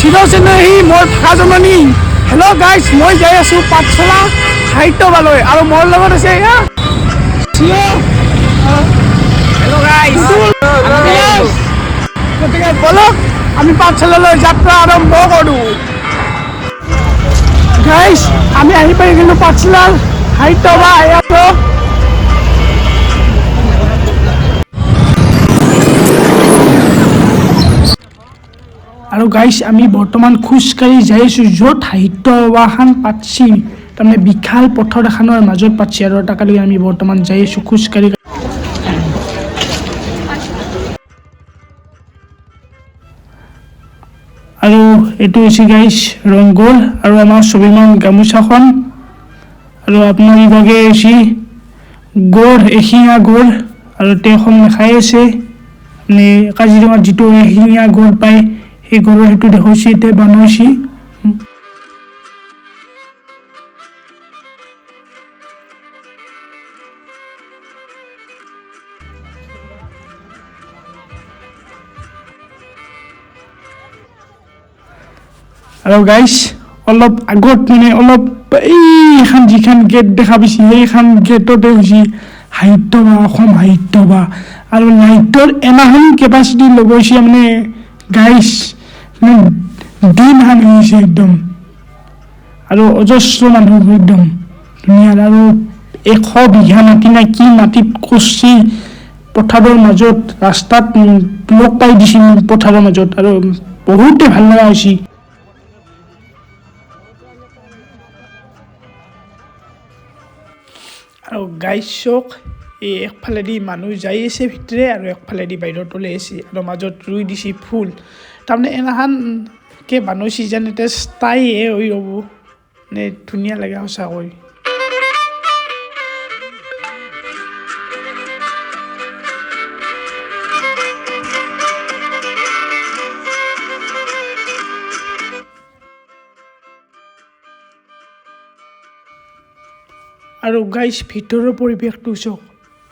চিৰচেনেহী মোৰ ভাষা জননী। হেল্ল' গাইজ, মই যাই আছোঁ পাঠশালা সাহিত্য সভালৈ আৰু মোৰ লগত আছে এয়া গতিকে বলক আমি পাঠশালালৈ যাত্ৰা আৰম্ভ কৰোঁ। গাইজ, আমি আহি পাই কিন্তু পাঠশালাৰ সাহিত্য সভা এয়াতো আৰু গাইজ আমি বৰ্তমান খোজকাঢ়ি যাই আছোঁ য'ত সাহিত্য সভাখন পাতছি, তাৰমানে বিশাল পথৰ এখনৰ মাজত পাতছি আৰু তাকালি আমি বৰ্তমান যাই আছোঁ খোজকাঢ়ি। আৰু এইটো হৈছে গাইজ ৰংঘৰ আৰু আমাৰ স্বাভিমান গামোচাখন আৰু আপোনাৰ ইভাগে হৈছে গড়, এশিঙীয়া গড় আৰু তেওঁখন দেখাই আছে মানে কাজিৰঙাত যিটো এশিঙীয়া গড় পায় সেই গড়ৰ সেইটো দেখুৱাইছে এতিয়া বনাইছে। আৰু গাইজ অলপ আগত মানে অলপ এইখন যিখন গেট দেখা পাইছে সেইখন গেটতে হৈছে সাহিত্য সভা, অসম সাহিত্য সভা আৰু লাইটৰ এনাখন কেপাচিটি লগাইছে মানে গাইজ মানে দিন হান হৈছে একদম আৰু অজস্ৰ মানুহ একদম ধুনীয়া আৰু 100 বিঘা মাটি না কি মাটিত কৰছি পথাৰৰ মাজত ৰাস্তাত লগ পাই দিছে পথাৰৰ মাজত আৰু বহুতে ভাল লগা হৈছে। আৰু গাইজ চক এই একফালেদি মানুহ যাই আছে ভিতৰে আৰু একফালেদি বাহিৰত ওলাই আছে আৰু মাজত ৰুই দিছে ফুল, তাৰমানে এনাখানকে বানৈছি যেন এটা স্থায়ীহে হৈ ৰ'ব মানে ধুনীয়া লাগে সঁচাকৈ। আৰু গাইজ ভিতৰৰ পৰিৱেশটো চাওক,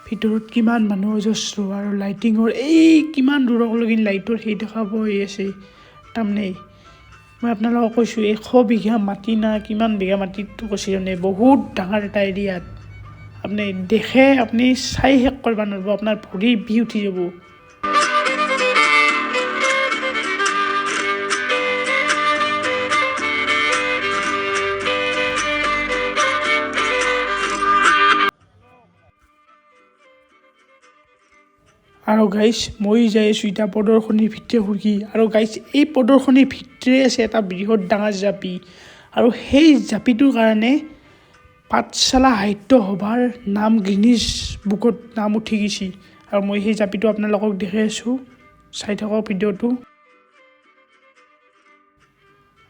ভিতৰত কিমান মানুহ অজস্ৰ আৰু লাইটিঙৰ এই কিমান দূৰলৈকে লাইটৰ সেই দেখা পোৱা আছে। তাৰমানে মই আপোনালোকক কৈছোঁ 100 বিঘা মাটি না কিমান বিঘা মাটিটো কৈছে মানে বহুত ডাঙৰ এটা এৰিয়াত আপুনি দেখে আপুনি চাই শেষ কৰিব নোৱাৰিব, আপোনাৰ ভৰি বিষ উঠি যাব। আৰু গাইজ মই যাই আছোঁ এতিয়া প্ৰদৰ্শনীৰ ভিতৰে সুৰকি আৰু গাইজ এই প্ৰদৰ্শনীৰ ভিতৰে আছে এটা বৃহৎ ডাঙৰ জাপি আৰু সেই জাপিটোৰ কাৰণে পাঠশালা সাহিত্য সভাৰ নাম গিনিজ বুকত নাম উঠি গৈছে আৰু মই সেই জাপিটো আপোনালোকক দেখাই আছোঁ, চাই থাকক ভিডিঅ'টো।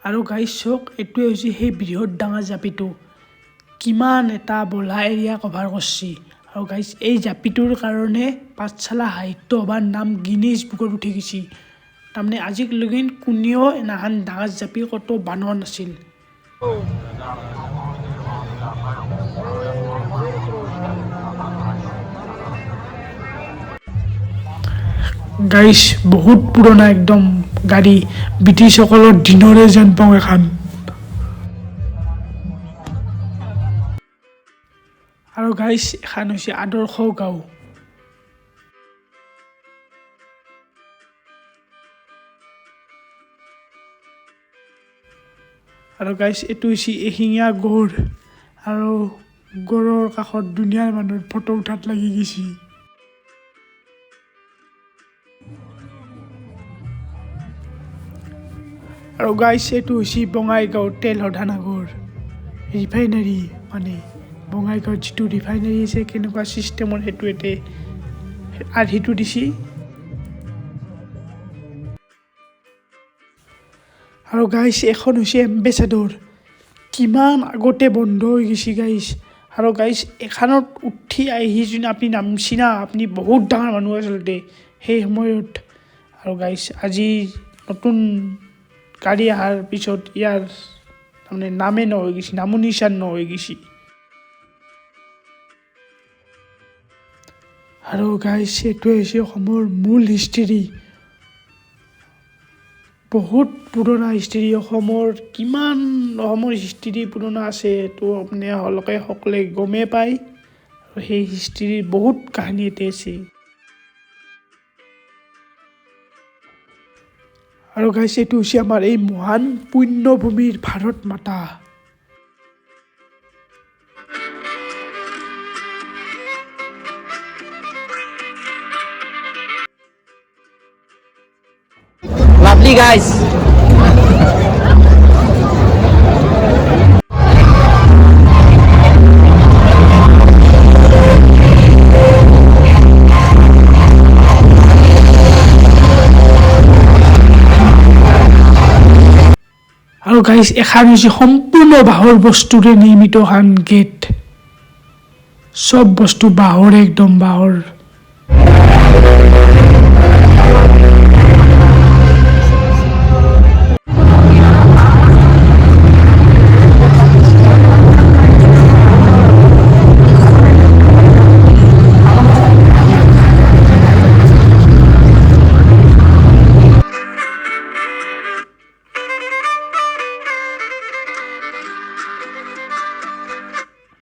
আৰু গাইজ চাওক, এইটোৱে হৈছে সেই বৃহৎ ডাঙৰ জাপিটো, কিমান এটা বলা এৰিয়া কভাৰ কৰিছে আৰু গাইজ এই জাপিটোৰ কাৰণে পাঠশালা সাহিত্য সভাৰ নাম গিনিজ বুকত উঠি গৈছে। তাৰমানে আজিলৈকে কোনেও এনাহান ডাঙৰ জাপি ক'তো বনোৱা নাছিল। গাইজ বহুত পুৰণা একদম গাড়ী, ব্ৰিটিছসকলৰ দিনৰে যেন পাওঁ এখন। আৰু গাইজ এখন হৈছে আদৰ্শ গাঁও। আৰু গাইজ এইটো হৈছে এশিঙীয়া গড় আৰু গড়ৰ কাষত দুনিয়াৰ মানুহৰ ফটো উঠাত লাগি গৈছে। আৰু গাইজ এইটো হৈছে বঙাইগাঁও তেল শোধনাগাৰ ৰিফাইনাৰী, মানে বঙাইগাঁৱত যিটো ৰিফাইনাৰী আছে কেনেকুৱা ছিষ্টেমৰ সেইটো এতে আৰ্হিটো দিছে। আৰু গাইজ এখন হৈছে এম্বেচাডৰ, কিমান আগতে বন্ধ হৈ গৈছে গাইজ। আৰু গাইজ এখনত উঠি আহি যোনে আপুনি নামছি না আপুনি বহুত ডাঙৰ মানুহ আচলতে সেই সময়ত। আৰু গাইজ আজি নতুন গাড়ী অহাৰ পিছত ইয়াৰ তাৰমানে নামে নহৈ গৈছে, নামো নিচান নহৈ গৈছে। আৰু গাইজ এইটোৱে হৈছে অসমৰ মূল হিষ্ট্ৰী, বহুত পুৰণা হিষ্ট্ৰী অসমৰ কিমান অসমৰ হিষ্ট্ৰী পুৰণা আছে তো আপোনালোকে সকলোৱে গমেই পায় আৰু সেই হিষ্ট্ৰীৰ বহুত কাহিনী ইয়াতে আছে আৰু গাইছ এইটো হৈছে আমাৰ এই মহান পুণ্যভূমিৰ ভাৰত মাতা Lovely guys. আৰু গাইছ এখন হৈছে সম্পূৰ্ণ বাঁহৰ বস্তুৰে নিৰ্মিত এখন গেট চব বস্তু বাঁহৰ একদম বাঁহৰ